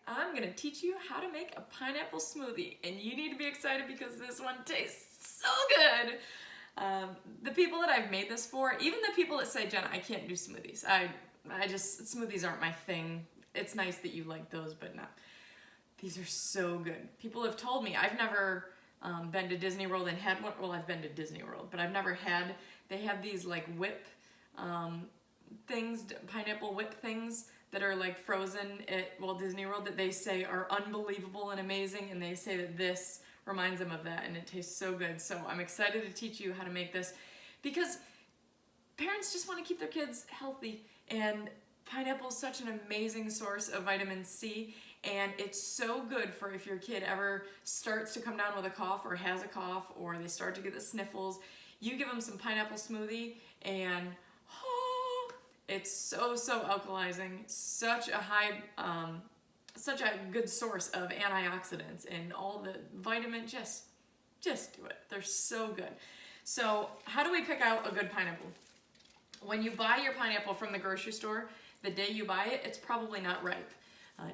I'm gonna teach you how to make a pineapple smoothie, and you need to be excited because this one tastes so good. The people that I've made this for, even the people that say, Jenna, I can't do smoothies. Smoothies aren't my thing. It's nice that you like those, but not. These are so good. People have told me, I've never been to Disney World and had one. Well, I've been to Disney World, but I've never had, they have these like whip things, pineapple whip things that are like frozen at Walt Disney World that they say are unbelievable and amazing, and they say that this reminds them of that, and it tastes so good. So I'm excited to teach you how to make this because parents just want to keep their kids healthy, and pineapple is such an amazing source of vitamin C, and it's so good for if your kid ever starts to come down with a cough or has a cough or they start to get the sniffles. You give them some pineapple smoothie and it's so alkalizing, such a high, such a good source of antioxidants and all the vitamin. Just do it. They're so good. So how do we pick out a good pineapple? When you buy your pineapple from the grocery store, the day you buy it, it's probably not ripe.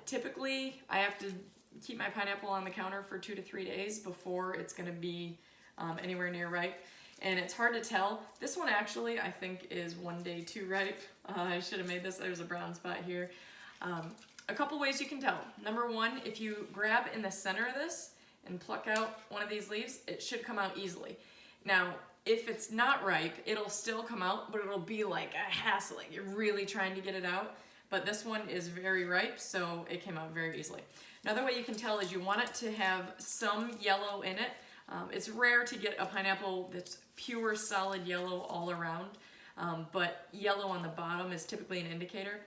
Typically, I have to keep my pineapple on the counter for 2 to 3 days before it's going to be anywhere near ripe. And it's hard to tell. This one actually, I think, is 1 day too ripe. I should have made this. There's a brown spot here. A couple ways you can tell. Number one, if you grab in the center of this and pluck out one of these leaves, it should come out easily. Now, if it's not ripe, it'll still come out, but it'll be like a hassle. Like you're really trying to get it out. But this one is very ripe, so it came out very easily. Another way you can tell is you want it to have some yellow in it. It's rare to get a pineapple that's pure solid yellow all around, but yellow on the bottom is typically an indicator.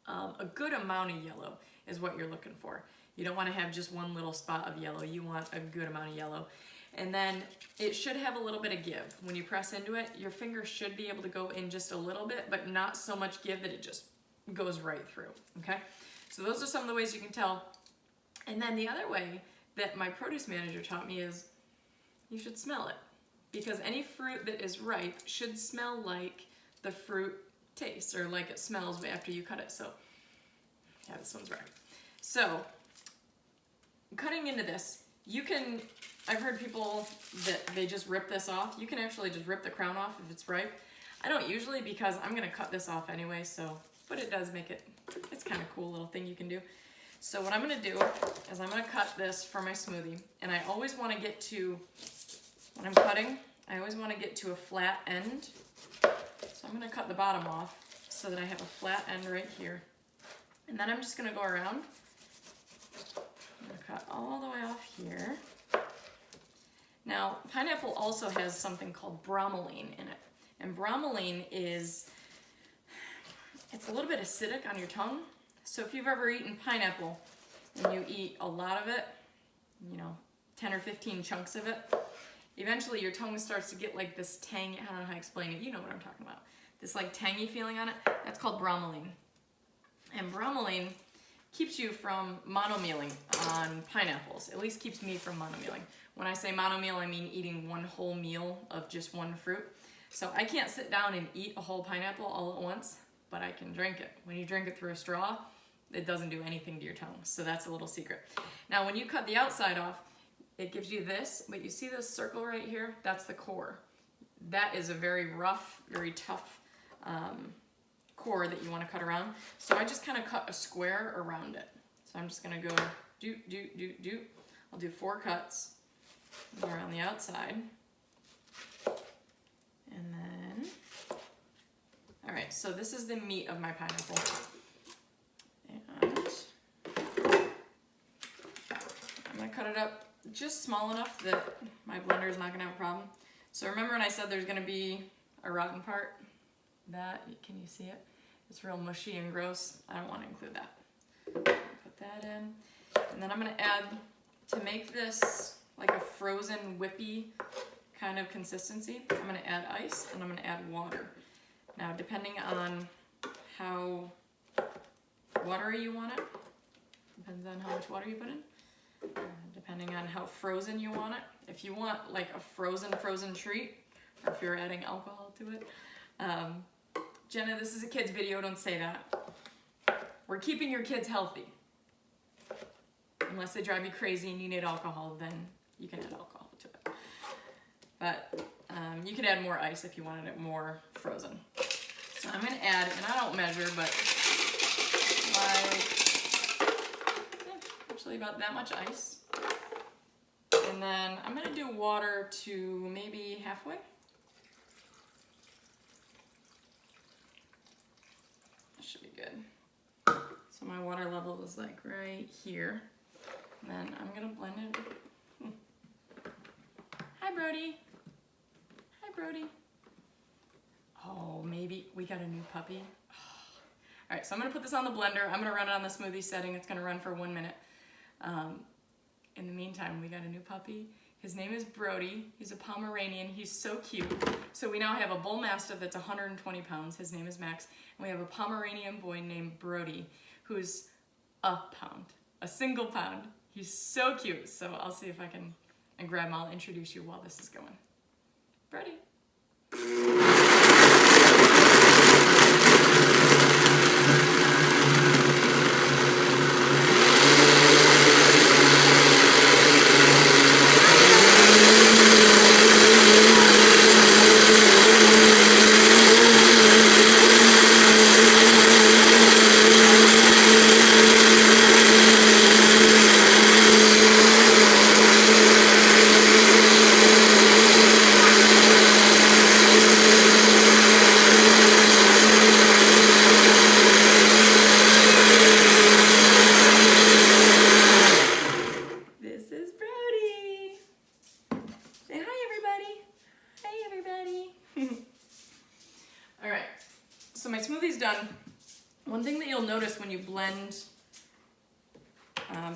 A good amount of yellow is what you're looking for. You don't want to have just one little spot of yellow. You want a good amount of yellow. And then it should have a little bit of give. When you press into it, your finger should be able to go in just a little bit, but not so much give that it just goes right through, okay? So those are some of the ways you can tell. And then the other way that my produce manager taught me is you should smell it, because any fruit that is ripe should smell like the fruit tastes, or like it smells after you cut it. So yeah, this one's ripe. So cutting into this, you can, I've heard people that they just rip this off. You can actually just rip the crown off if it's ripe. I don't usually, because I'm gonna cut this off anyway, so, but it does make it, it's kind of cool little thing you can do. So what I'm gonna do is I'm gonna cut this for my smoothie, and I always wanna get to, when I'm cutting, I always wanna get to a flat end. So I'm gonna cut the bottom off so that I have a flat end right here. And then I'm just gonna go around. I'm gonna cut all the way off here. Now, pineapple also has something called bromelain in it. And bromelain is, it's a little bit acidic on your tongue. So if you've ever eaten pineapple and you eat a lot of it, 10 or 15 chunks of it, eventually your tongue starts to get like this tangy, I don't know how to explain it, you know what I'm talking about. This like tangy feeling on it, that's called bromelain. And bromelain keeps you from monomealing on pineapples, at least keeps me from monomealing. When I say monomeal, I mean eating one whole meal of just one fruit. So I can't sit down and eat a whole pineapple all at once, but I can drink it. When you drink it through a straw, it doesn't do anything to your tongue. So that's a little secret. Now, when you cut the outside off, it gives you this, but you see this circle right here? That's the core. That is a very rough, very tough core that you want to cut around. So I just kind of cut a square around it. So I'm just going to go do. I'll do 4 cuts around the outside. And then, all right, so this is the meat of my pineapple. And I'm going to cut it up just small enough that my blender is not going to have a problem. So remember when I said there's going to be a rotten part? That, can you see it? It's real mushy and gross. I don't want to include that. Put that in. And then I'm going to add, to make this like a frozen whippy kind of consistency, I'm going to add ice and I'm going to add water. Now, depending on how watery you want it, depends on how much water you put in. Depending on how frozen you want it. If you want like a frozen treat, or if you're adding alcohol to it. Jenna, this is a kid's video, don't say that. We're keeping your kids healthy. unless they drive you crazy and you need alcohol, then you can add alcohol to it. But you could add more ice if you wanted it more frozen. So I'm gonna add, and I don't measure, but actually about that much ice. And then I'm gonna do water to maybe halfway. That should be good. So my water level is like right here. And then I'm gonna blend it. Hi, Brody. Hi, Brody. Oh, maybe we got a new puppy. All right, so I'm gonna put this on the blender. I'm gonna run it on the smoothie setting. It's gonna run for 1 minute. In the meantime, we got a new puppy. His name is Brody. He's a Pomeranian. He's so cute. So we now have a bull mastiff that's 120 pounds. His name is Max. And we have a Pomeranian boy named Brody, who's a pound, a single pound. He's so cute. So I'll see if I can grab him. I'll introduce you while this is going. Brody. So my smoothie's done. One thing that you'll notice when you blend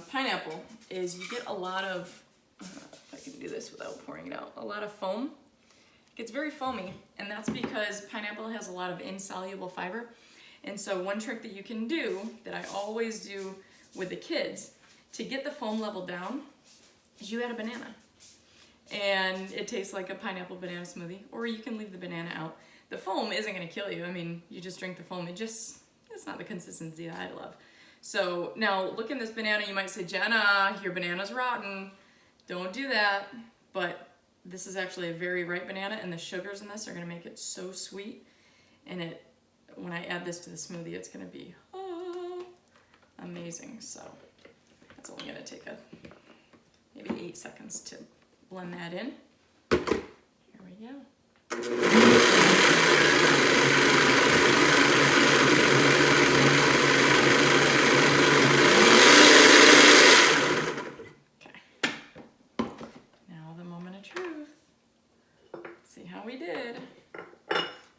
pineapple is you get a lot of, if I can do this without pouring it out, a lot of foam. It gets very foamy, and that's because pineapple has a lot of insoluble fiber. And so one trick that you can do, that I always do with the kids, to get the foam level down, is you add a banana. And it tastes like a pineapple banana smoothie, or you can leave the banana out. The foam isn't gonna kill you. I mean, you just drink the foam. It's not the consistency that I love. So now look in this banana, you might say, Jenna, your banana's rotten. Don't do that. But this is actually a very ripe banana, and the sugars in this are gonna make it so sweet. And when I add this to the smoothie, it's gonna be amazing. So that's only gonna take maybe 8 seconds to blend that in. Here we go.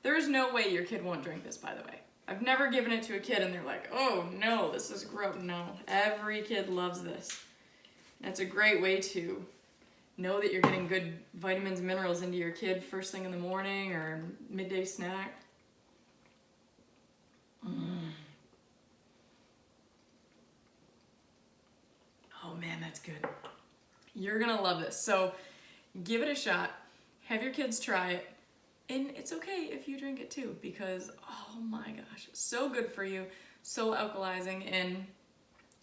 There's no way your kid won't drink this, by the way. I've never given it to a kid and they're like, oh no, this is gross. No, every kid loves this. And it's a great way to know that you're getting good vitamins and minerals into your kid first thing in the morning or midday snack. Oh man, that's good. You're gonna love this. So give it a shot. Have your kids try it. And it's okay if you drink it too, because oh my gosh, so good for you, so alkalizing, and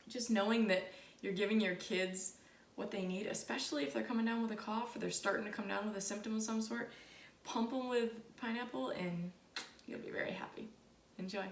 just knowing that you're giving your kids what they need, especially if they're coming down with a cough or they're starting to come down with a symptom of some sort, pump them with pineapple and you'll be very happy. Enjoy.